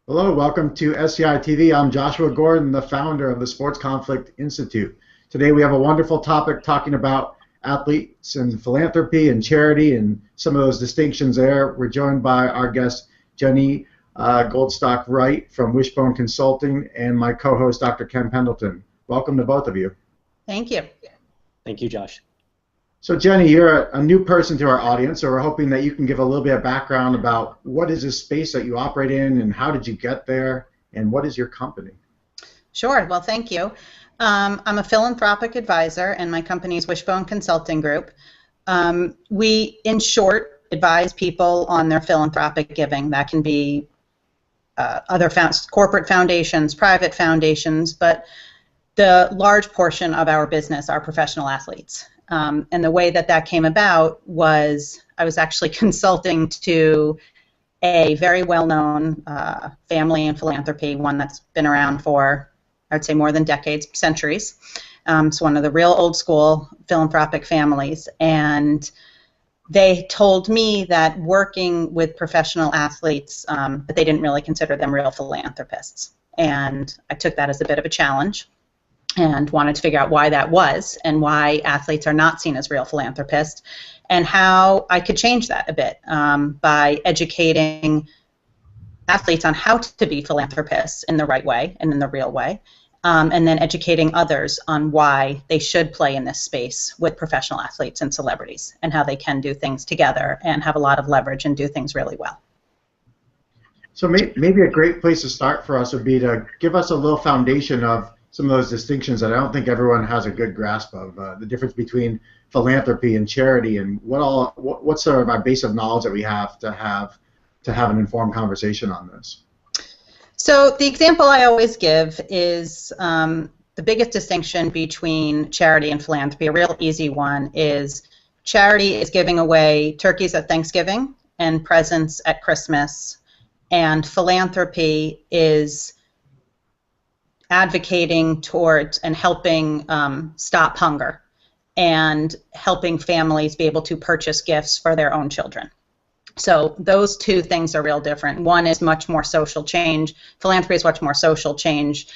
Hello, welcome to SCI TV. I'm Joshua Gordon, the founder of the Sports Conflict Institute. Today we have a wonderful topic talking about athletes and philanthropy and charity and some of those distinctions there. We're joined by our guest, Jenny Goldstock Wright from Wishbone Consulting, and my co-host, Dr. Ken Pendleton. Welcome to both of you. Thank you. Thank you, Josh. So Jenny, you're a new person to our audience, so we're hoping that you can give a little bit of background about what is this space that you operate in and how did you get there and what is your company? Sure. Well, thank you. I'm a philanthropic advisor and my company is Wishbone Consulting Group. We, in short, advise people on their philanthropic giving. That can be other corporate foundations, private foundations, but the large portion of our business are professional athletes. And the way that came about was I was actually consulting to a very well-known family in philanthropy, one that's been around for, I would say, more than decades, centuries. It's one of the real old-school philanthropic families. And they told me that working with professional athletes, that they didn't really consider them real philanthropists. And I took that as a bit of a challenge and wanted to figure out why that was and why athletes are not seen as real philanthropists and how I could change that a bit by educating athletes on how to be philanthropists in the right way and in the real way, and then educating others on why they should play in this space with professional athletes and celebrities and how they can do things together and have a lot of leverage and do things really well. So maybe a great place to start for us would be to give us a little foundation of some of those distinctions that I don't think everyone has a good grasp of, the difference between philanthropy and charity, and what's sort of our base of knowledge that we have an informed conversation on this. So the example I always give is the biggest distinction between charity and philanthropy, a real easy one, is charity is giving away turkeys at Thanksgiving and presents at Christmas, and philanthropy is advocating towards and helping stop hunger and helping families be able to purchase gifts for their own children. So those two things are real different. One is much more social change. Philanthropy is much more social change.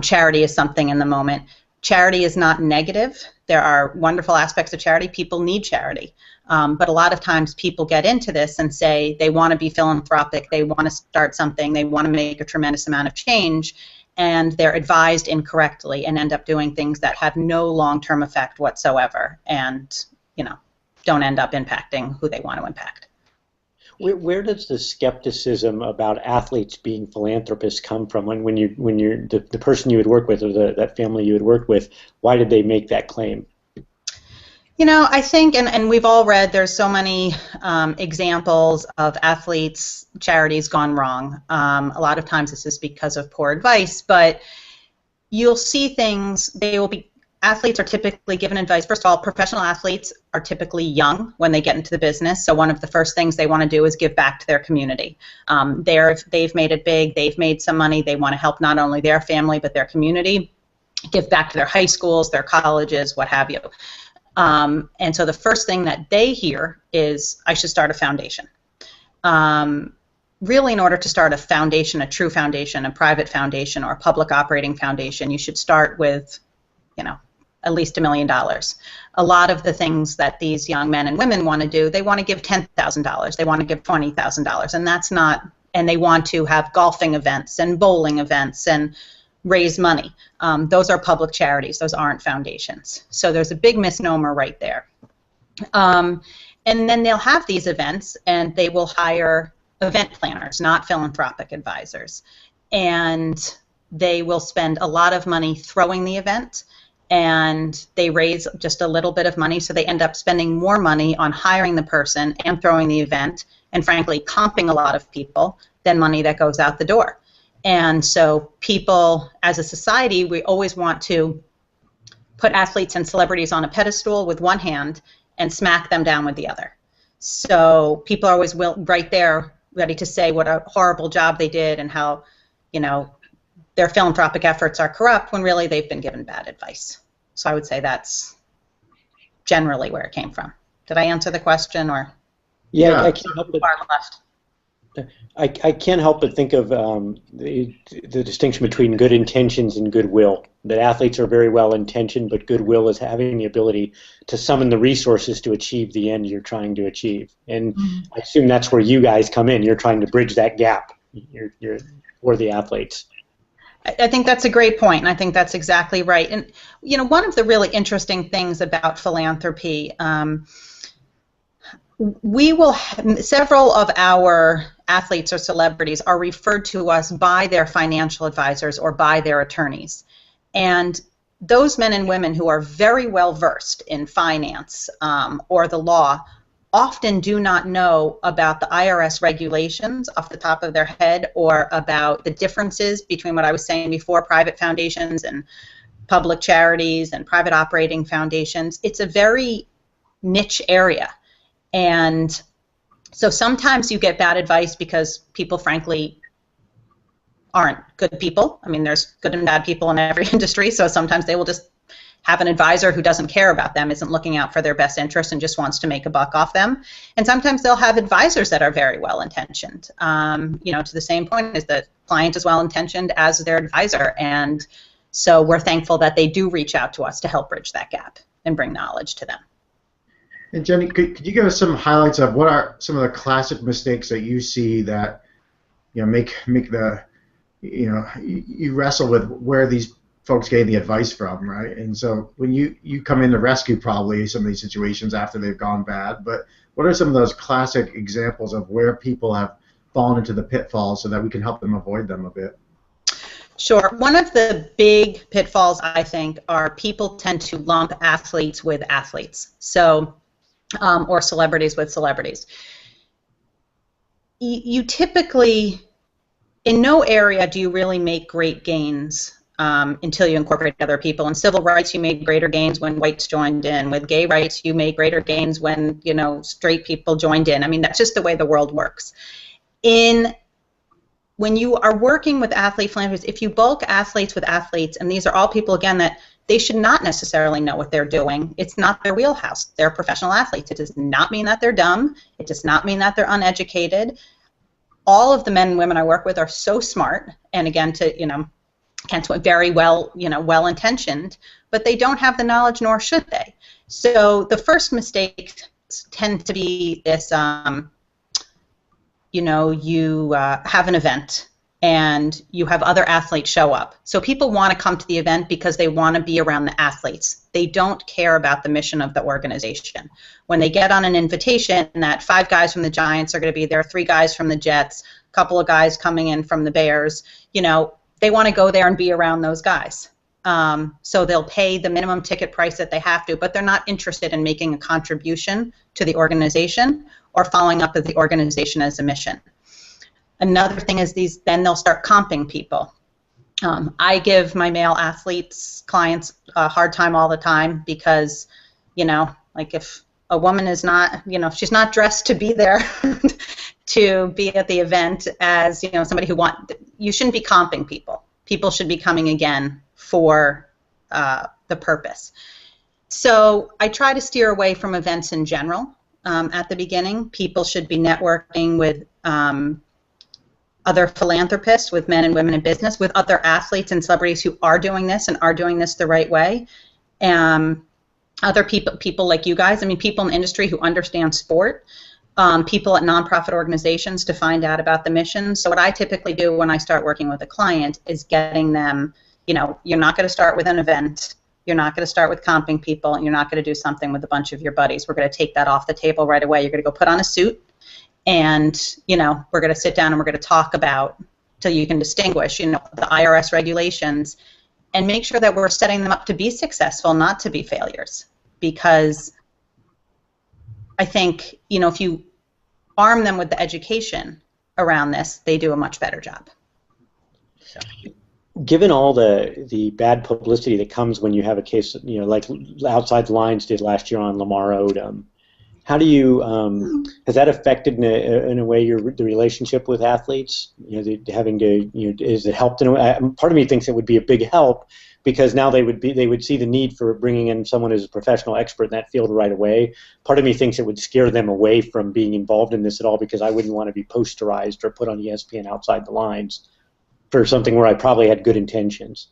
Charity is something in the moment. Charity is not negative. There are wonderful aspects of charity. People need charity. But a lot of times people get into this and say they want to be philanthropic, they want to start something, they want to make a tremendous amount of change, and they're advised incorrectly and end up doing things that have no long-term effect whatsoever and, don't end up impacting who they want to impact. Where does the skepticism about athletes being philanthropists come from? When you're the person you would work with or that family you would work with, why did they make that claim? I think, and we've all read, there's so many examples of athletes, charities gone wrong. A lot of times this is because of poor advice, but you'll see things, athletes are typically given advice. First of all, professional athletes are typically young when they get into the business, so one of the first things they want to do is give back to their community. They've made it big, they've made some money, they want to help not only their family but their community, give back to their high schools, their colleges, what have you. And so the first thing that they hear is, I should start a foundation. Really, in order to start a foundation, a true foundation, a private foundation, or a public operating foundation, you should start with, at least $1 million. A lot of the things that these young men and women want to do, they want to give $10,000, they want to give $20,000, and that's not, and they want to have golfing events and bowling events and raise money. Those are public charities. Those aren't foundations. So there's a big misnomer right there. And then they'll have these events, and they will hire event planners, not philanthropic advisors. And they will spend a lot of money throwing the event, and they raise just a little bit of money, so they end up spending more money on hiring the person and throwing the event, and frankly, comping a lot of people than money that goes out the door. And so people, as a society, we always want to put athletes and celebrities on a pedestal with one hand and smack them down with the other. So people are always right there ready to say what a horrible job they did and how, their philanthropic efforts are corrupt when really they've been given bad advice. So I would say that's generally where it came from. Did I answer the question, or? Yeah, I can't help but, far left? I can't help but think of the distinction between good intentions and goodwill. That athletes are very well intentioned, but goodwill is having the ability to summon the resources to achieve the end you're trying to achieve. And I assume that's where you guys come in. You're trying to bridge that gap. You're for the athletes. I think that's a great point, and I think that's exactly right. And you know, one of the really interesting things about philanthropy, we will several of our athletes or celebrities are referred to us by their financial advisors or by their attorneys, and those men and women who are very well versed in finance or the law often do not know about the IRS regulations off the top of their head, or about the differences between what I was saying before, private foundations and public charities and private operating foundations. It's a very niche area. And so sometimes you get bad advice because people, frankly, aren't good people. I mean, there's good and bad people in every industry, so sometimes they will just have an advisor who doesn't care about them, isn't looking out for their best interest, and just wants to make a buck off them. And sometimes they'll have advisors that are very well-intentioned. You know, to the same point as the client is well-intentioned as their advisor. And so we're thankful that they do reach out to us to help bridge that gap and bring knowledge to them. And Jenny, could you give us some highlights of what are some of the classic mistakes that you see that, you know, make the, you know, you wrestle with where these folks getting the advice from, right? And so when you come in to rescue probably some of these situations after they've gone bad, but what are some of those classic examples of where people have fallen into the pitfalls so that we can help them avoid them a bit? Sure. One of the big pitfalls, I think, are people tend to lump athletes with athletes. So or celebrities with celebrities. You typically, in no area do you really make great gains until you incorporate other people. In civil rights, you made greater gains when whites joined in. With gay rights, you made greater gains when, you know, straight people joined in. I mean, that's just the way the world works. When you are working with athlete philanthropists, if you bulk athletes with athletes, and these are all people, again, that they should not necessarily know what they're doing. It's not their wheelhouse. They're professional athletes. It does not mean that they're dumb. It does not mean that they're uneducated. All of the men and women I work with are so smart, and again, Kent's very well, well-intentioned, but they don't have the knowledge, nor should they. So the first mistake tends to be this, you have an event and you have other athletes show up. So people want to come to the event because they want to be around the athletes. They don't care about the mission of the organization. When they get on an invitation that 5 guys from the Giants are going to be there, 3 guys from the Jets, a couple of guys coming in from the Bears, they want to go there and be around those guys. So they'll pay the minimum ticket price that they have to, but they're not interested in making a contribution to the organization or following up with the organization as a mission. Another thing is then they'll start comping people. I give my male athletes, clients, a hard time all the time because, like if a woman is not, if she's not dressed to be there to be at the event as, somebody you shouldn't be comping people. People should be coming again for the purpose. So I try to steer away from events in general at the beginning. People should be networking with other philanthropists, with men and women in business, with other athletes and celebrities who are doing this and are doing this the right way. Other people like you guys, people in the industry who understand sport, people at nonprofit organizations to find out about the mission. So what I typically do when I start working with a client is getting them, you're not going to start with an event, you're not going to start with comping people, and you're not going to do something with a bunch of your buddies. We're going to take that off the table right away. You're going to go put on a suit, and we're going to sit down and we're going to talk about, till you can distinguish, the IRS regulations, and make sure that we're setting them up to be successful, not to be failures. Because I think, if you arm them with the education around this, they do a much better job. So. Given all the bad publicity that comes when you have a case, like Outside the Lines did last year on Lamar Odom, How do you has that affected in a way the relationship with athletes? You know, having to, you know, is it helped in a way? Part of me thinks it would be a big help because now they would see the need for bringing in someone who's a professional expert in that field right away. Part of me thinks it would scare them away from being involved in this at all because I wouldn't want to be posterized or put on ESPN outside the lines for something where I probably had good intentions.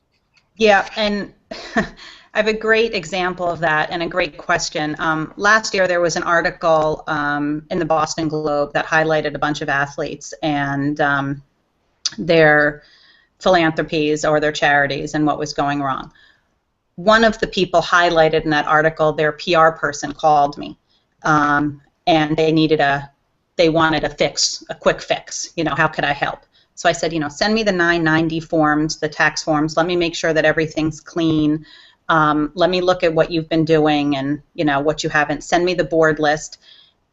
Yeah, and I have a great example of that and a great question. Last year there was an article in the Boston Globe that highlighted a bunch of athletes and their philanthropies or their charities and what was going wrong. One of the people highlighted in that article, their PR person called me, and they wanted a quick fix. You know, how could I help? So I said, you know, send me the 990 forms, the tax forms. Let me make sure that everything's clean. Let me look at what you've been doing and, you know, what you haven't. Send me the board list.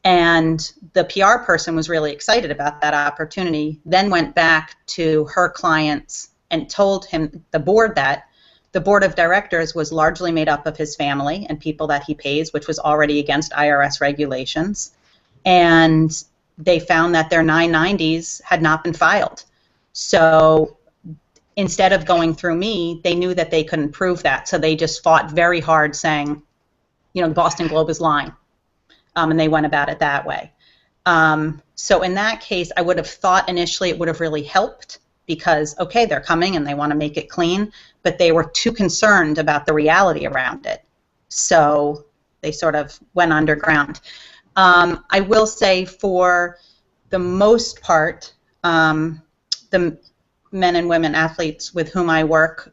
And the PR person was really excited about that opportunity, then went back to her clients and told the board that the board of directors was largely made up of his family and people that he pays, which was already against IRS regulations. And they found that their 990s had not been filed. So instead of going through me, they knew that they couldn't prove that. So they just fought very hard saying, you know, the Boston Globe is lying. And they went about it that way. So in that case, I would have thought initially it would have really helped because, okay, they're coming and they want to make it clean, but they were too concerned about the reality around it. So they sort of went underground. I will say for the most part, the men and women athletes with whom I work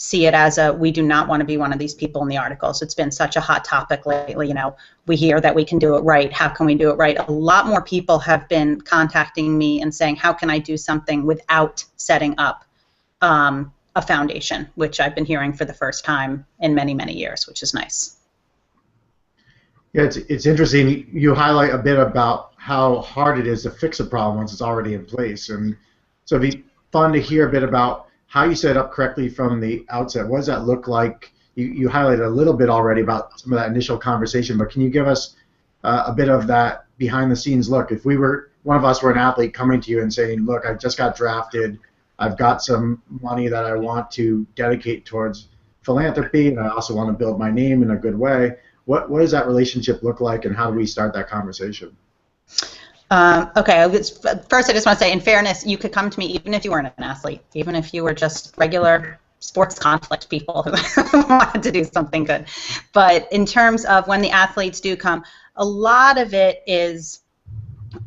see it as we do not want to be one of these people in the articles. It's been such a hot topic lately. You know, we hear that we can do it right. How can we do it right? A lot more people have been contacting me and saying, how can I do something without setting up a foundation, which I've been hearing for the first time in many, many years, which is nice. Yeah, it's interesting. You highlight a bit about how hard it is to fix a problem once it's already in place. And so it'd be fun to hear a bit about how you set it up correctly from the outset. What does that look like? You highlighted a little bit already about some of that initial conversation, but can you give us a bit of that behind-the-scenes look? If one of us were an athlete coming to you and saying, look, I just got drafted, I've got some money that I want to dedicate towards philanthropy, and I also want to build my name in a good way, what does that relationship look like, and how do we start that conversation? Okay, first I just want to say, in fairness, you could come to me even if you weren't an athlete, even if you were just regular sports conflict people who wanted to do something good. But in terms of when the athletes do come, a lot of it is,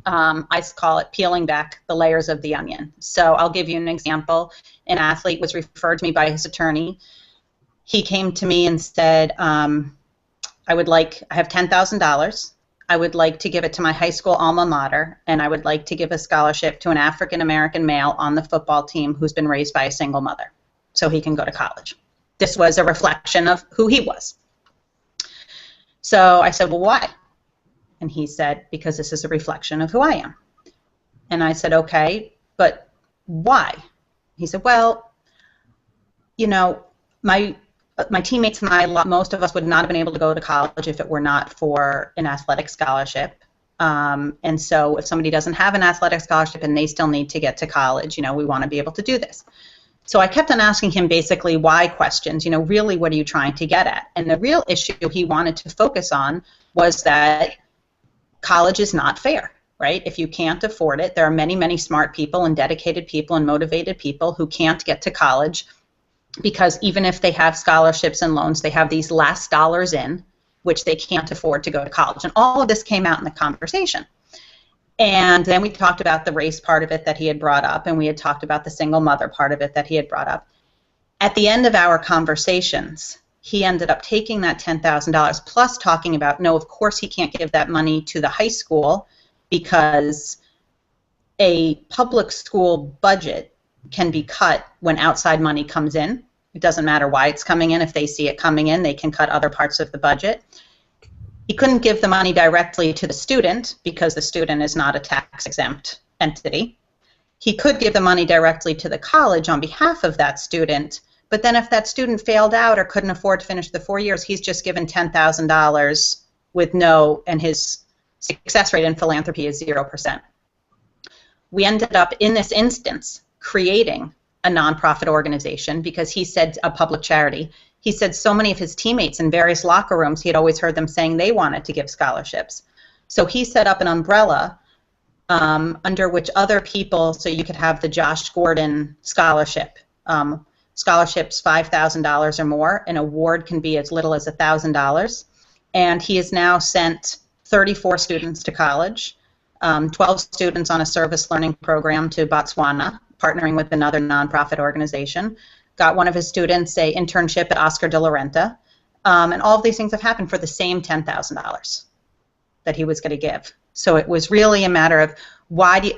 I call it peeling back the layers of the onion. So I'll give you an example. An athlete was referred to me by his attorney. He came to me and said, I have $10,000. I would like to give it to my high school alma mater, and I would like to give a scholarship to an African-American male on the football team who's been raised by a single mother, so he can go to college. This was a reflection of who he was. So I said, well, why? And he said, because this is a reflection of who I am. And I said, okay, but why? He said, well, you know, my teammates and I, most of us would not have been able to go to college if it were not for an athletic scholarship. And so if somebody doesn't have an athletic scholarship and they still need to get to college, you know, we want to be able to do this. So I kept on asking him basically why questions, you know, really what are you trying to get at? And the real issue he wanted to focus on was that college is not fair, right? If you can't afford it, there are many, many smart people and dedicated people and motivated people who can't get to college because even if they have scholarships and loans, they have these last dollars in, which they can't afford to go to college. And all of this came out in the conversation. And then we talked about the race part of it that he had brought up, and we had talked about the single mother part of it that he had brought up. At the end of our conversations, he ended up taking that $10,000 plus talking about, no, of course he can't give that money to the high school because a public school budget can be cut when outside money comes in. It doesn't matter why it's coming in. If they see it coming in, they can cut other parts of the budget. He couldn't give the money directly to the student because the student is not a tax-exempt entity. He could give the money directly to the college on behalf of that student, but then if that student failed out or couldn't afford to finish the 4 years, he's just given $10,000 and his success rate in philanthropy is 0%. We ended up, in this instance, creating a nonprofit organization because he said, a public charity. He said so many of his teammates in various locker rooms, he had always heard them saying they wanted to give scholarships. So he set up an umbrella under which other people, so you could have the Josh Gordon scholarship. Scholarships $5,000 or more. An award can be as little as $1,000. And he has now sent 34 students to college, 12 students on a service learning program to Botswana, partnering with another nonprofit organization. Got one of his students an internship at Oscar de la Renta. And all of these things have happened for the same $10,000 that he was going to give. So it was really a matter of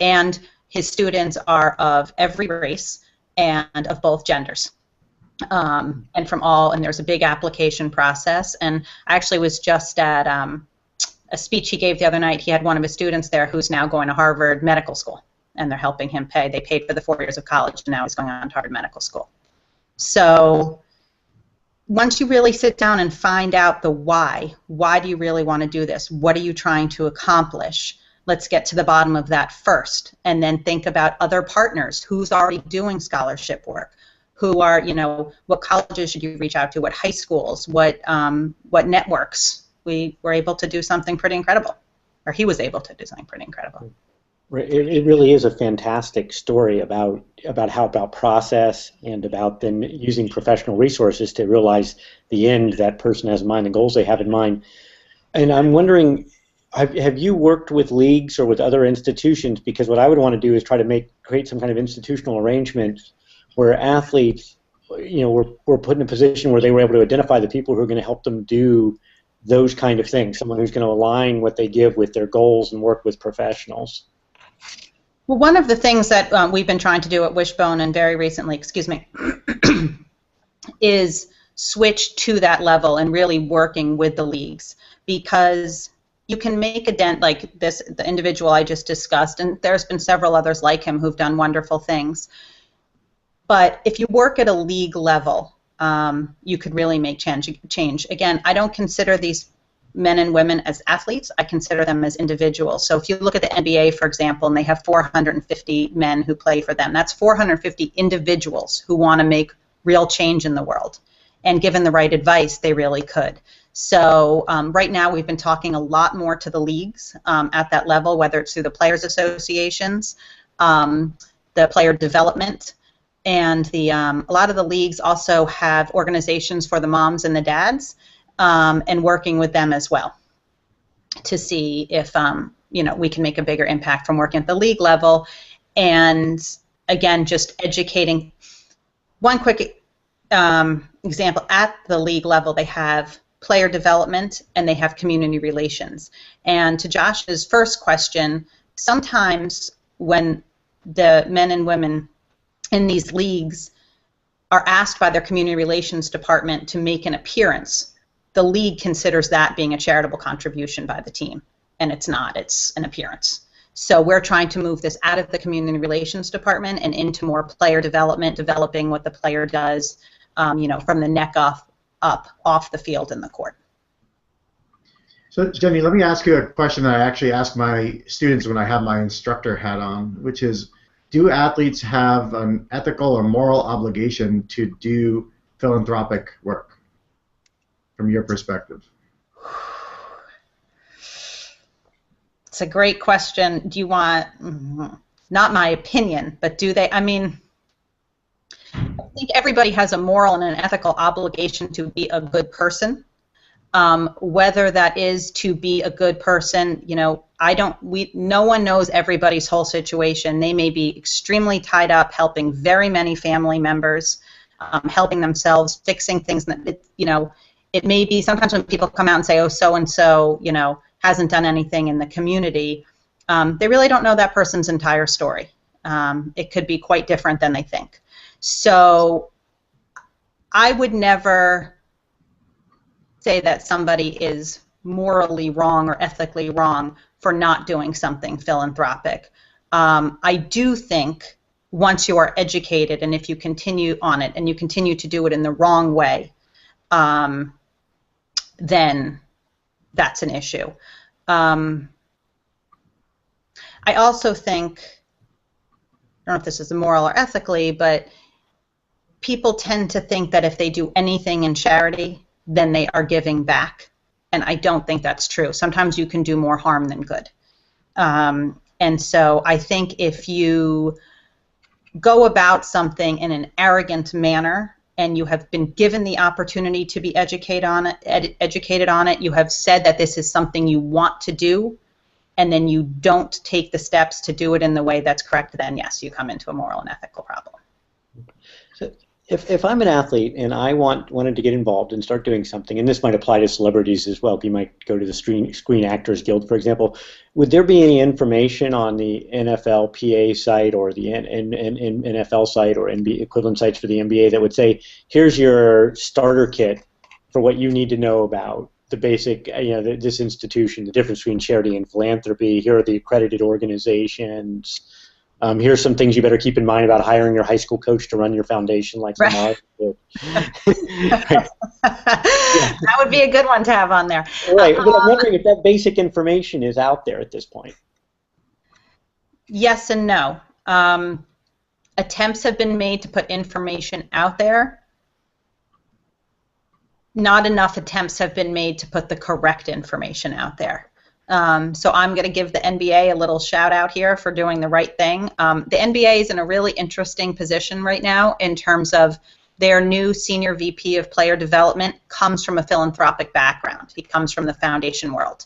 and his students are of every race and of both genders. And there's a big application process. And I actually was just at a speech he gave the other night. He had one of his students there who's now going to Harvard Medical School, and they're helping him pay. They paid for the 4 years of college, and now he's going on to Harvard Medical School. So once you really sit down and find out the why do you really want to do this? What are you trying to accomplish? Let's get to the bottom of that first, and then think about other partners. Who's already doing scholarship work? Who are, what colleges should you reach out to? What high schools? What networks? We were able to do something pretty incredible, or he was able to do something pretty incredible. It really is a fantastic story about process and about then using professional resources to realize the end that person has in mind, the goals they have in mind. And I'm wondering, have you worked with leagues or with other institutions? Because what I would want to do is try to create some kind of institutional arrangement where athletes, were put in a position where they were able to identify the people who are going to help them do those kind of things, someone who's going to align what they give with their goals and work with professionals. Well, one of the things that we've been trying to do at Wishbone and very recently, is switch to that level and really working with the leagues, because you can make a dent like this, the individual I just discussed, and there's been several others like him who've done wonderful things. But if you work at a league level, you could really make change. Again, I don't consider these men and women as athletes. I consider them as individuals. So if you look at the NBA, for example, and they have 450 men who play for them, that's 450 individuals who want to make real change in the world. And given the right advice, they really could. So right now we've been talking a lot more to the leagues at that level, whether it's through the players' associations, the player development, and a lot of the leagues also have organizations for the moms and the dads, and working with them as well to see if we can make a bigger impact from working at the league level. And again, just educating. One quick example, at the league level, they have player development and they have community relations. And to Josh's first question, sometimes when the men and women in these leagues are asked by their community relations department to make an appearance, the league considers that being a charitable contribution by the team, and it's not. It's an appearance. So we're trying to move this out of the community relations department and into more player development, developing what the player does, from the neck up, off the field in the court. So Jenny, let me ask you a question that I actually ask my students when I have my instructor hat on, which is, do athletes have an ethical or moral obligation to do philanthropic work, from your perspective? It's a great question. Do you want, not my opinion, but do they? I mean, I think everybody has a moral and an ethical obligation to be a good person. Whether that is to be a good person, no one knows everybody's whole situation. They may be extremely tied up helping very many family members, helping themselves, fixing things that, it may be sometimes when people come out and say, oh, so-and-so, hasn't done anything in the community, they really don't know that person's entire story. It could be quite different than they think. So I would never say that somebody is morally wrong or ethically wrong for not doing something philanthropic. I do think once you are educated, and if you continue on it and you continue to do it in the wrong way, then that's an issue. I also think, I don't know if this is moral or ethically, but people tend to think that if they do anything in charity, then they are giving back. And I don't think that's true. Sometimes you can do more harm than good. And so I think if you go about something in an arrogant manner and you have been given the opportunity to be educated on it, you have said that this is something you want to do, and then you don't take the steps to do it in the way that's correct, then yes, you come into a moral and ethical problem. So if I'm an athlete and I wanted to get involved and start doing something, and this might apply to celebrities as well, you might go to the Screen Actors Guild, for example, would there be any information on the NFLPA site or the NFL site or NBA equivalent sites for the NBA that would say, here's your starter kit for what you need to know about the basic, this institution, the difference between charity and philanthropy, here are the accredited organizations, here's some things you better keep in mind about hiring your high school coach to run your foundation like right. Lamar. That would be a good one to have on there. Right, but I'm wondering if that basic information is out there at this point. Yes and no. Attempts have been made to put information out there. Not enough attempts have been made to put the correct information out there. So I'm going to give the NBA a little shout out here for doing the right thing. The NBA is in a really interesting position right now in terms of their new senior VP of player development comes from a philanthropic background. He comes from the foundation world.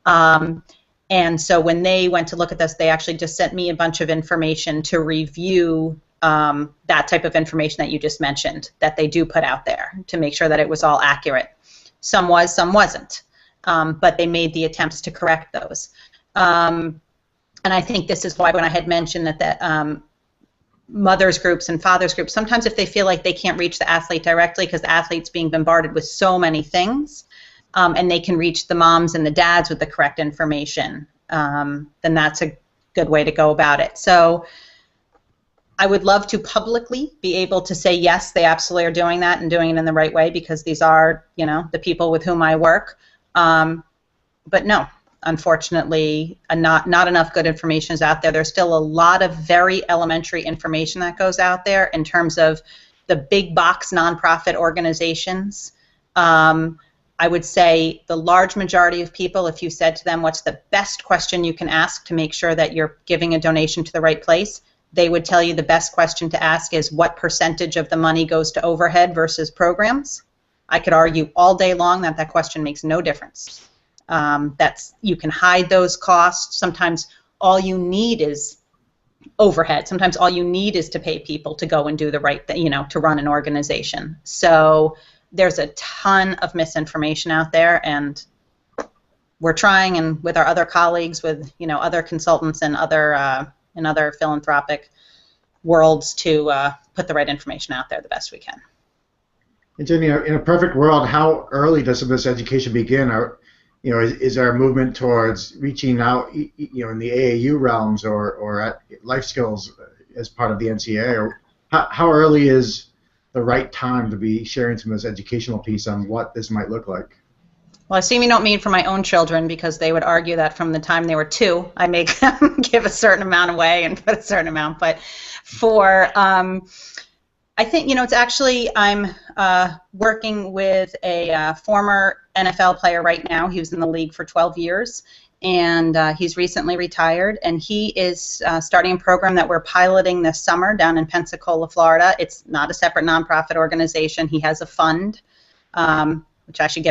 And so when they went to look at this, they actually just sent me a bunch of information to review that type of information that you just mentioned, that they do put out there to make sure that it was all accurate. Some was, some wasn't. But they made the attempts to correct those. And I think this is why when I had mentioned that the mothers groups and fathers groups, sometimes if they feel like they can't reach the athlete directly because the athlete's being bombarded with so many things, and they can reach the moms and the dads with the correct information, then that's a good way to go about it. So I would love to publicly be able to say, yes, they absolutely are doing that and doing it in the right way because these are, the people with whom I work. But no, unfortunately, not enough good information is out there. There's still a lot of very elementary information that goes out there in terms of the big box nonprofit organizations. I would say the large majority of people, if you said to them, what's the best question you can ask to make sure that you're giving a donation to the right place, they would tell you the best question to ask is what percentage of the money goes to overhead versus programs. I could argue all day long that that question makes no difference. You can hide those costs. Sometimes all you need is overhead. Sometimes all you need is to pay people to go and do the right thing, to run an organization. So there's a ton of misinformation out there, and we're trying, and with our other colleagues, with other consultants and other philanthropic worlds, to put the right information out there the best we can. And Jenny, in a perfect world, how early does some of this education begin? Or, is there a movement towards reaching out, in the AAU realms or at life skills as part of the NCAA? Or how early is the right time to be sharing some of this educational piece on what this might look like? Well, I assume you don't mean for my own children, because they would argue that from the time they were 2, I make them give a certain amount away and put a certain amount. But for I think, it's actually, I'm working with a former NFL player right now. He was in the league for 12 years, and he's recently retired, and he is starting a program that we're piloting this summer down in Pensacola, Florida. It's not a separate nonprofit organization. He has a fund, which I should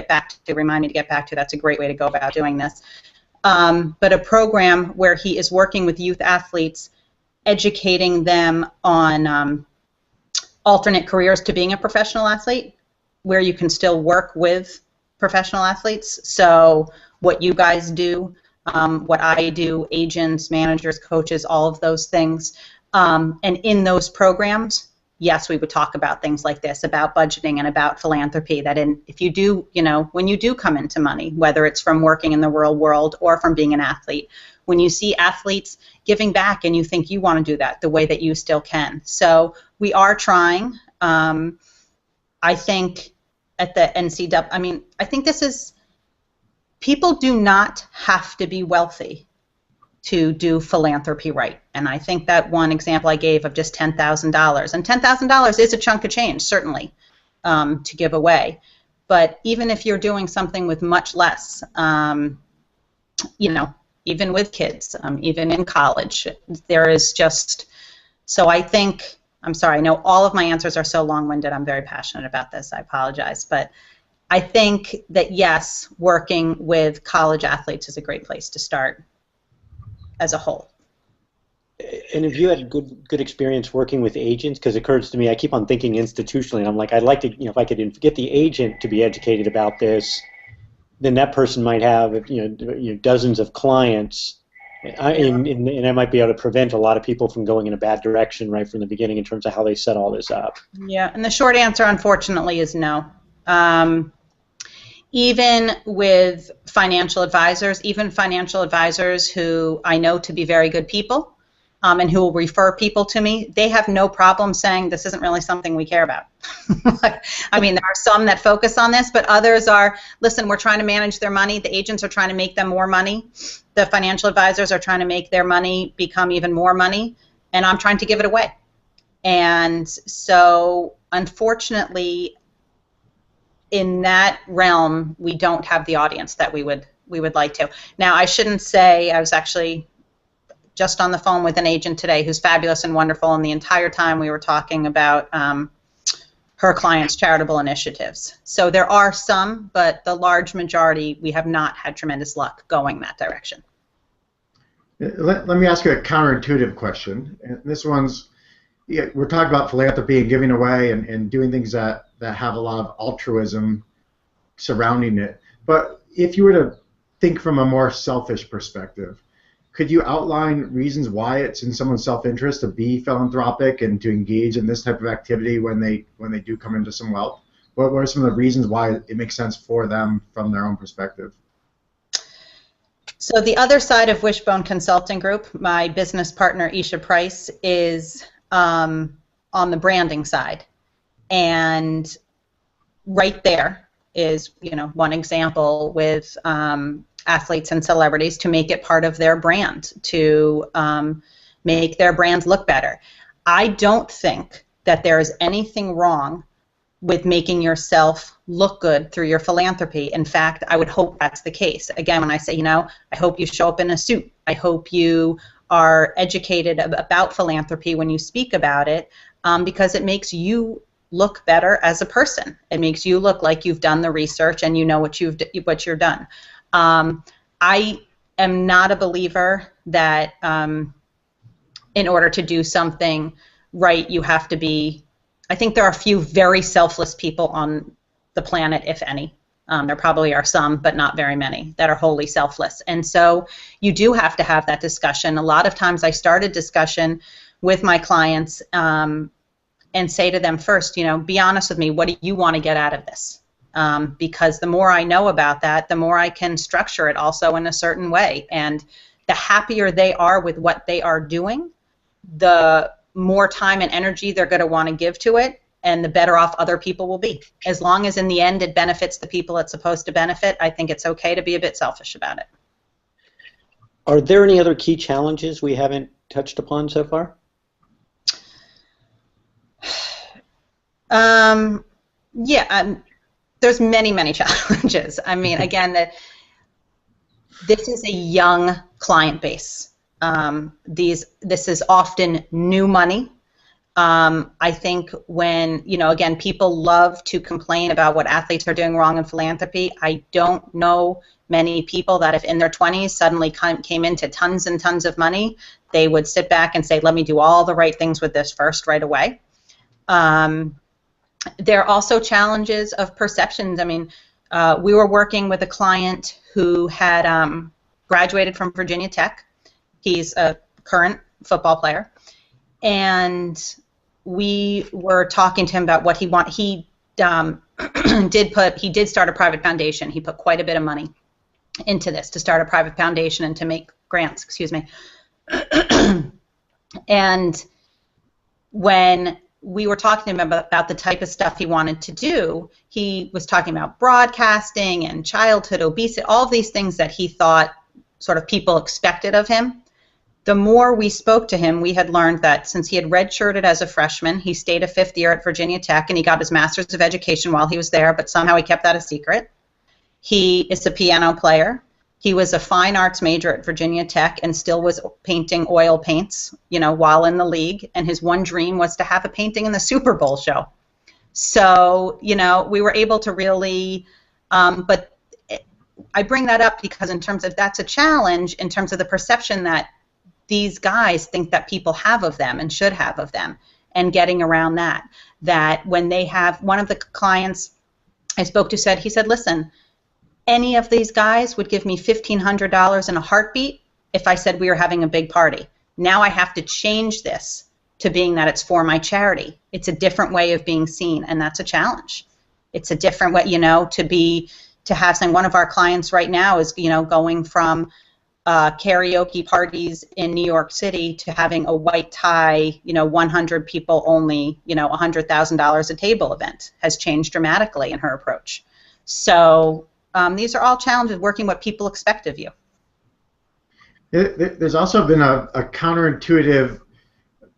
remind me to get back to. That's a great way to go about doing this. But a program where he is working with youth athletes, educating them on alternate careers to being a professional athlete, where you can still work with professional athletes. So what you guys do, what I do, agents, managers, coaches, all of those things. And in those programs, yes, we would talk about things like this, about budgeting and about philanthropy, that if you do, when you do come into money, whether it's from working in the real world or from being an athlete, when you see athletes giving back and you think you want to do that the way that you still can. So we are trying. I think at the NCAA, I think this is people do not have to be wealthy to do philanthropy right. And I think that one example I gave of just $10,000, and $10,000 is a chunk of change, certainly, to give away. But even if you're doing something with much less, you know, even with kids, even in college, there is just, so I think, I'm sorry, I know all of my answers are so long-winded, I'm very passionate about this, I apologize, but I think that yes, working with college athletes is a great place to start as a whole. And have you had good experience working with agents? Because it occurs to me, I keep on thinking institutionally, and I'm like, I'd like to, you know, if I could get the agent to be educated about this, then that person might have, you know, dozens of clients, and I might be able to prevent a lot of people from going in a bad direction right from the beginning in terms of how they set all this up. Yeah, and the short answer, unfortunately, is no. Even with financial advisors, even financial advisors who I know to be very good people, and who will refer people to me, they have no problem saying this isn't really something we care about. I mean, there are some that focus on this, but others are, listen, we're trying to manage their money. The agents are trying to make them more money. The financial advisors are trying to make their money become even more money, and I'm trying to give it away. And so, unfortunately, in that realm, we don't have the audience that we would like to. Now, I shouldn't say, I was actually just on the phone with an agent today who's fabulous and wonderful, and the entire time we were talking about her clients' charitable initiatives. So there are some, but the large majority, we have not had tremendous luck going that direction. Let me ask you a counterintuitive question. And this one's, yeah, we're talking about philanthropy and giving away and doing things that have a lot of altruism surrounding it. But if you were to think from a more selfish perspective, could you outline reasons why it's in someone's self-interest to be philanthropic and to engage in this type of activity when they do come into some wealth? What are some of the reasons why it makes sense for them from their own perspective? So the other side of Wishbone Consulting Group, my business partner Isha Price, is on the branding side, and right there is, you know, one example with athletes and celebrities to make it part of their brand, to make their brands look better. I don't think that there is anything wrong with making yourself look good through your philanthropy. In fact, I would hope that's the case. Again, when I say, you know, I hope you show up in a suit. I hope you are educated about philanthropy when you speak about it, because it makes you look better as a person. It makes you look like you've done the research and you know what you've done. I am not a believer that in order to do something right, you have to be, I think there are a few very selfless people on the planet, if any. There probably are some, but not very many, that are wholly selfless. And so you do have to have that discussion. A lot of times I start a discussion with my clients and say to them first, you know, be honest with me, what do you want to get out of this? Because the more I know about that, the more I can structure it also in a certain way. And the happier they are with what they are doing, the more time and energy they're going to want to give to it, and the better off other people will be. As long as in the end it benefits the people it's supposed to benefit, I think it's okay to be a bit selfish about it. Are there any other key challenges we haven't touched upon so far? Yeah, there's many challenges. I mean, again, this is a young client base. This is often new money. I think when, you know, again, people love to complain about what athletes are doing wrong in philanthropy. I don't know many people that if in their 20s suddenly came into tons and tons of money, they would sit back and say, let me do all the right things with this first right away. There are also challenges of perceptions. I mean, we were working with a client who had graduated from Virginia Tech. He's a current football player. And we were talking to him about what he wanted. He did start a private foundation. He put quite a bit of money into this to start a private foundation and to make grants, excuse me. And when we were talking to him about the type of stuff he wanted to do. He was talking about broadcasting and childhood obesity, all of these things that he thought sort of people expected of him. The more we spoke to him, we had learned that since he had redshirted as a freshman, he stayed a fifth year at Virginia Tech, and he got his Master's of Education while he was there, but somehow he kept that a secret. He is a piano player. He was a fine arts major at Virginia Tech and still was painting oil paints, while in the league, and his one dream was to have a painting in the Super Bowl show. So, we were able to really, but I bring that up because in terms of, that's a challenge in terms of the perception that these guys think that people have of them and should have of them, and getting around that when they have, one of the clients I spoke to said, he said, listen, any of these guys would give me $1,500 in a heartbeat if I said we were having a big party. Now I have to change this to being that it's for my charity. It's a different way of being seen, and that's a challenge. It's a different way, to have some, one of our clients right now is, going from karaoke parties in New York City to having a white tie, 100 people only, $100,000 a table event, has changed dramatically in her approach. So these are all challenges, working what people expect of you. There's also been a counterintuitive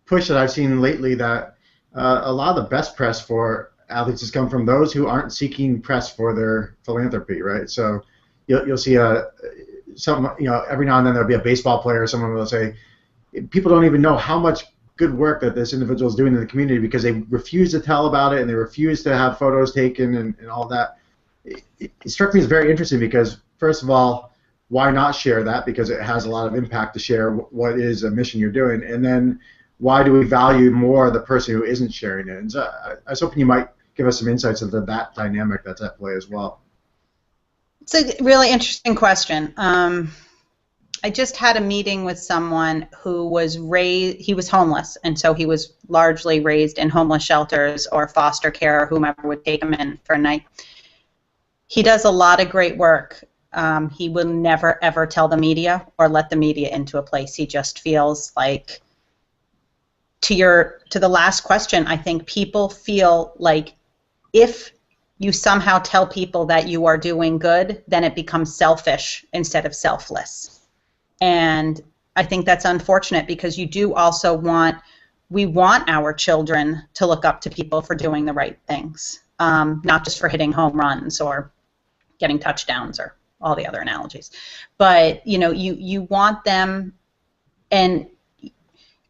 push that I've seen lately that a lot of the best press for athletes has come from those who aren't seeking press for their philanthropy, right? So you'll see every now and then there'll be a baseball player or someone will say, people don't even know how much good work that this individual is doing in the community because they refuse to tell about it and they refuse to have photos taken and all that. It struck me as very interesting because, first of all, why not share that? Because it has a lot of impact to share what is a mission you're doing. And then why do we value more the person who isn't sharing it? And so I was hoping you might give us some insights into that dynamic that's at play as well. It's a really interesting question. I just had a meeting with someone who was he was homeless, and so he was largely raised in homeless shelters or foster care, or whomever would take him in for a night. He does a lot of great work. He will never, ever tell the media or let the media into a place. He just feels like, to the last question, I think people feel like if you somehow tell people that you are doing good, then it becomes selfish instead of selfless. And I think that's unfortunate because you do also we want our children to look up to people for doing the right things, not just for hitting home runs or getting touchdowns or all the other analogies. But, you want them, and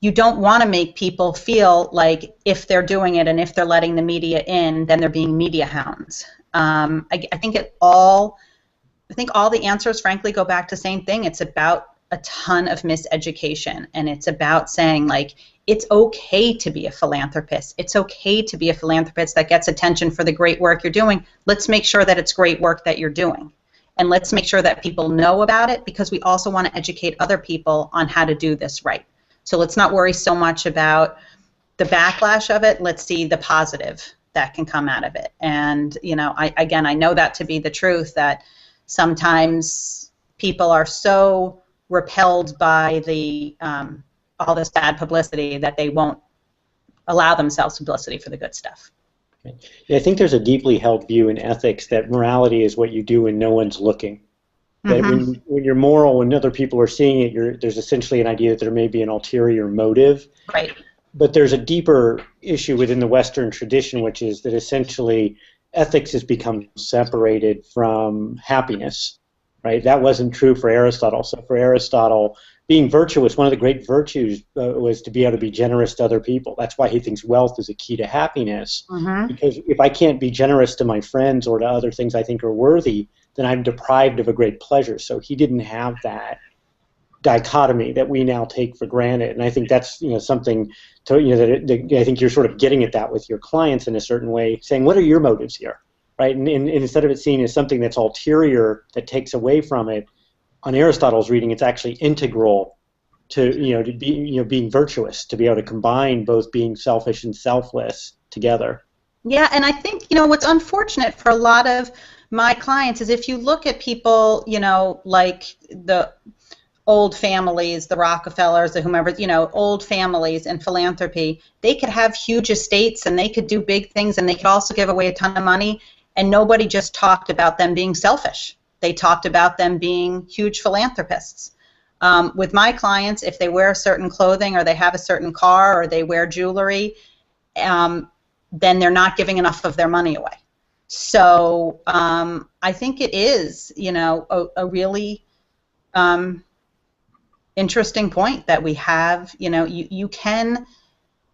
you don't want to make people feel like if they're doing it and if they're letting the media in, then they're being media hounds. I think all the answers, frankly, go back to the same thing. It's about a ton of miseducation, and it's about saying, like, it's okay to be a philanthropist. It's okay to be a philanthropist that gets attention for the great work you're doing. Let's make sure that it's great work that you're doing. And let's make sure that people know about it, because we also want to educate other people on how to do this right. So let's not worry so much about the backlash of it. Let's see the positive that can come out of it. And, I know that to be the truth, that sometimes people are so repelled by all this bad publicity that they won't allow themselves publicity for the good stuff. Yeah, I think there's a deeply held view in ethics that morality is what you do when no one's looking. That when you're moral, when other people are seeing it, there's essentially an idea that there may be an ulterior motive. Right. But there's a deeper issue within the Western tradition, which is that essentially ethics has become separated from happiness. Right? That wasn't true for Aristotle. So for Aristotle, being virtuous, one of the great virtues was to be able to be generous to other people. That's why he thinks wealth is a key to happiness. Because if I can't be generous to my friends or to other things I think are worthy, then I'm deprived of a great pleasure. So he didn't have that dichotomy that we now take for granted. And I think that's something to, that I think you're sort of getting at that with your clients in a certain way, saying, what are your motives here? Right? And instead of it seen as something that's ulterior that takes away from it, on Aristotle's reading, it's actually integral to being virtuous, to be able to combine both being selfish and selfless together. Yeah, and I think what's unfortunate for a lot of my clients is if you look at people, like old families, the Rockefellers, the whomever, you know, old families in philanthropy, they could have huge estates and they could do big things and they could also give away a ton of money, and nobody just talked about them being selfish. They talked about them being huge philanthropists. With my clients, if they wear certain clothing or they have a certain car or they wear jewelry, then they're not giving enough of their money away. So I think it is, you know, a really interesting point that we have. You know, you can,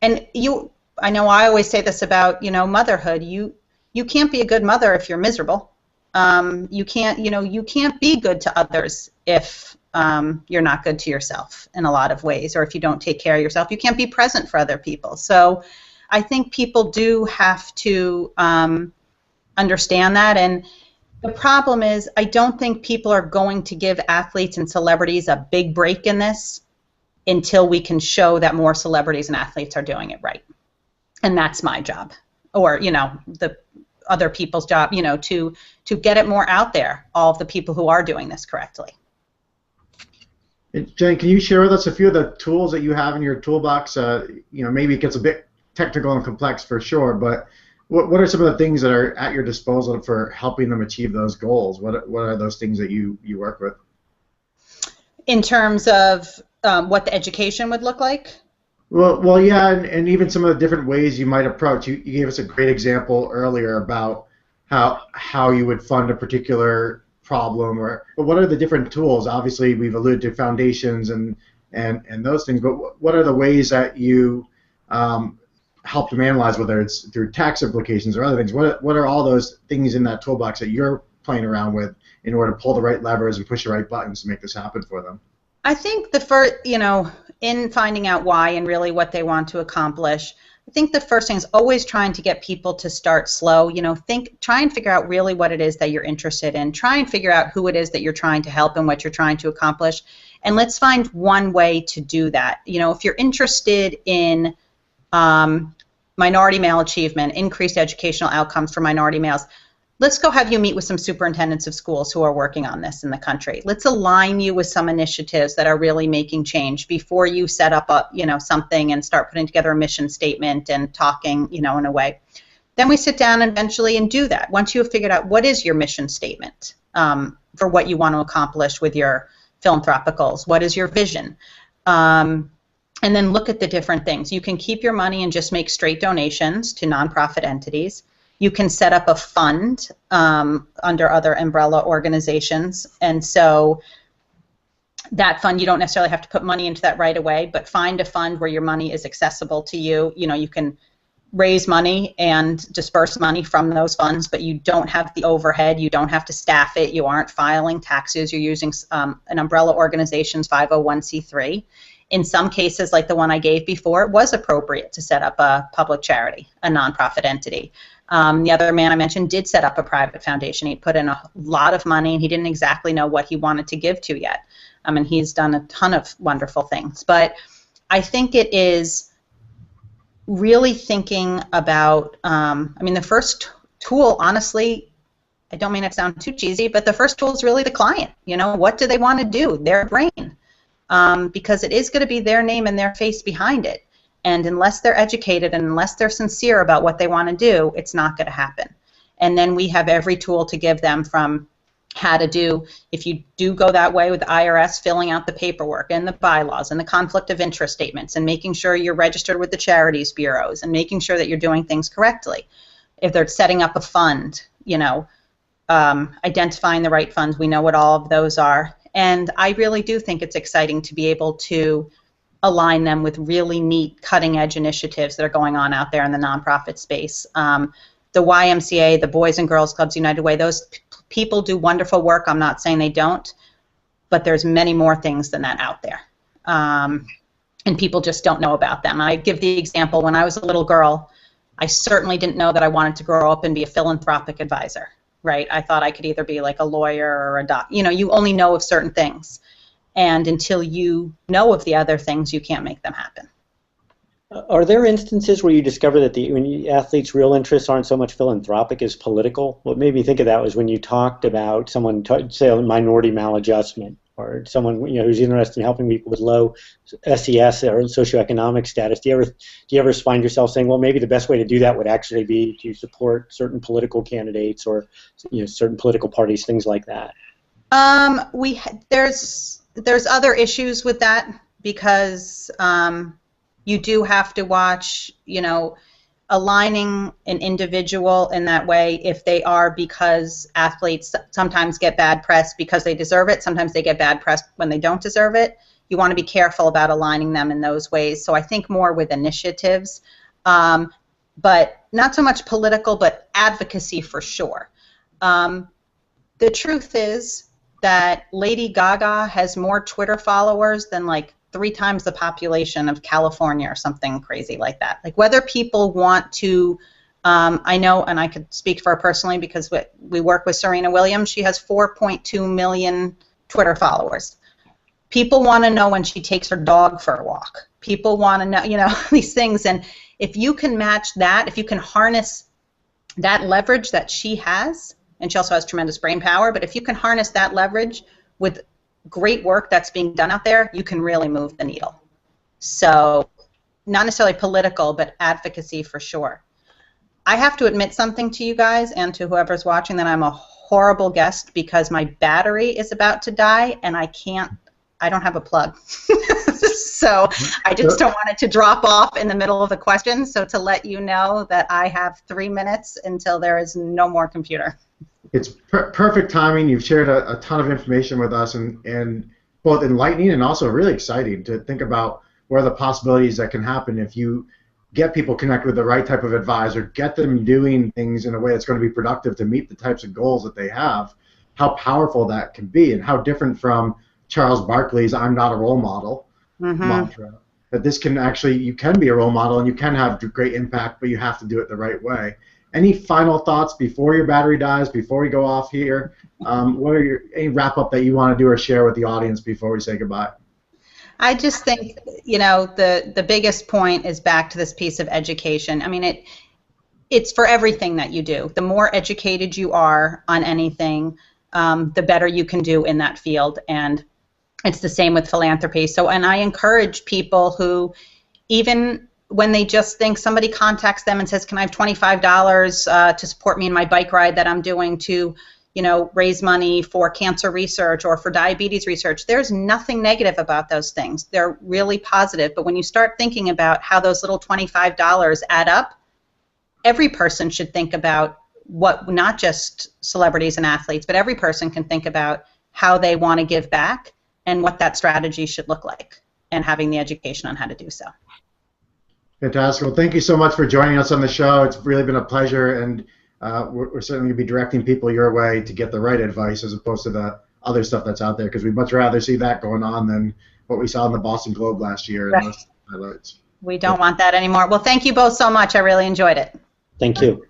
and you, I know I always say this about, you know, motherhood. You can't be a good mother if you're miserable. You can't, you know, you can't be good to others if you're not good to yourself in a lot of ways, or if you don't take care of yourself. You can't be present for other people. So I think people do have to understand that, and the problem is I don't think people are going to give athletes and celebrities a big break in this until we can show that more celebrities and athletes are doing it right. And that's my job, or, you know, the other people's job, you know, to get it more out there, all of the people who are doing this correctly. Jen, can you share with us a few of the tools that you have in your toolbox? You know, maybe it gets a bit technical and complex for sure, but what are some of the things that are at your disposal for helping them achieve those goals? What are those things that you work with? In terms of what the education would look like? Well, yeah, and even some of the different ways you might approach. You gave us a great example earlier about how you would fund a particular problem, but what are the different tools? Obviously, we've alluded to foundations and those things, but what are the ways that you help them analyze, whether it's through tax implications or other things? What are all those things in that toolbox that you're playing around with in order to pull the right levers and push the right buttons to make this happen for them? I think the first, you know, in finding out why and really what they want to accomplish, I think the first thing is always trying to get people to start slow. You know, try and figure out really what it is that you're interested in. Try and figure out who it is that you're trying to help and what you're trying to accomplish. And let's find one way to do that. You know, if you're interested in minority male achievement, increased educational outcomes for minority males, let's go have you meet with some superintendents of schools who are working on this in the country. Let's align you with some initiatives that are really making change before you set up a, you know, something and start putting together a mission statement and talking, you know, in a way. Then we sit down eventually and do that. Once you have figured out what is your mission statement for what you want to accomplish with your philanthropic goals, what is your vision? And then look at the different things. You can keep your money and just make straight donations to nonprofit entities. You can set up a fund under other umbrella organizations, and so that fund, you don't necessarily have to put money into that right away, but find a fund where your money is accessible to you. You know, you can raise money and disperse money from those funds, but you don't have the overhead, you don't have to staff it, you aren't filing taxes, you're using an umbrella organization's 501c3. In some cases, like the one I gave before, it was appropriate to set up a public charity, a nonprofit entity. The other man I mentioned did set up a private foundation. He put in a lot of money, and he didn't exactly know what he wanted to give to yet. And he's done a ton of wonderful things. But I think it is really thinking about, I mean, the first tool, honestly, I don't mean it to sound too cheesy, but the first tool is really the client. You know, what do they want to do? Their brain. Because it is going to be their name and their face behind it. And unless they're educated and unless they're sincere about what they want to do, it's not going to happen. And then we have every tool to give them, from how to do, if you do go that way with the IRS, filling out the paperwork and the bylaws and the conflict of interest statements and making sure you're registered with the charities bureaus and making sure that you're doing things correctly. If they're setting up a fund, you know, identifying the right funds, we know what all of those are. And I really do think it's exciting to be able to align them with really neat cutting-edge initiatives that are going on out there in the nonprofit space. The YMCA, the Boys and Girls Clubs United Way, those people do wonderful work. I'm not saying they don't, but there's many more things than that out there. And people just don't know about them. I give the example, when I was a little girl, I certainly didn't know that I wanted to grow up and be a philanthropic advisor, right? I thought I could either be like a lawyer or a doctor. You know, you only know of certain things. And until you know of the other things, you can't make them happen. Are there instances where you discover that when athletes' real interests aren't so much philanthropic as political? What made me think of that was when you talked about someone, say, a minority maladjustment or someone who's interested in helping people with low SES or socioeconomic status, do you ever find yourself saying, well, maybe the best way to do that would actually be to support certain political candidates or certain political parties, things like that? There's other issues with that because you do have to watch, aligning an individual in that way if they are, because athletes sometimes get bad press because they deserve it. Sometimes they get bad press when they don't deserve it. You want to be careful about aligning them in those ways. So I think more with initiatives, but not so much political, but advocacy for sure. The truth is that Lady Gaga has more Twitter followers than like 3 times the population of California or something crazy like that. Like whether people want to, I know, and I could speak for her personally because we work with Serena Williams. She has 4.2 million Twitter followers. People want to know when she takes her dog for a walk. People want to know, these things. And if you can match that, if you can harness that leverage that she has, and she also has tremendous brain power, but if you can harness that leverage with great work that's being done out there, you can really move the needle. So not necessarily political, but advocacy for sure. I have to admit something to you guys and to whoever's watching, that I'm a horrible guest because my battery is about to die and I don't have a plug. So I just don't want it to drop off in the middle of the question. So to let you know that I have 3 minutes until there is no more computer. It's perfect timing. You've shared a ton of information with us, and both enlightening and also really exciting to think about where the possibilities that can happen if you get people connected with the right type of advisor, get them doing things in a way that's going to be productive to meet the types of goals that they have, how powerful that can be, and how different from Charles Barkley's "I'm not a role model" mantra. That this can actually, you can be a role model and you can have great impact, but you have to do it the right way. Any final thoughts before your battery dies, before we go off here? What are any wrap-up that you want to do or share with the audience before we say goodbye? I just think, the biggest point is back to this piece of education. I mean, it's for everything that you do. The more educated you are on anything, the better you can do in that field. And it's the same with philanthropy. So, and I encourage people who, even when they just think somebody contacts them and says, can I have $25 to support me in my bike ride that I'm doing to, raise money for cancer research or for diabetes research, there's nothing negative about those things. They're really positive. But when you start thinking about how those little $25 add up, every person should think about what, not just celebrities and athletes, but every person can think about how they want to give back and what that strategy should look like, and having the education on how to do so. Fantastic. Well, thank you so much for joining us on the show. It's really been a pleasure, and we're certainly going to be directing people your way to get the right advice as opposed to the other stuff that's out there, because we'd much rather see that going on than what we saw in the Boston Globe last year. Right. And those highlights. We don't want that anymore. Well, thank you both so much. I really enjoyed it. Thank you.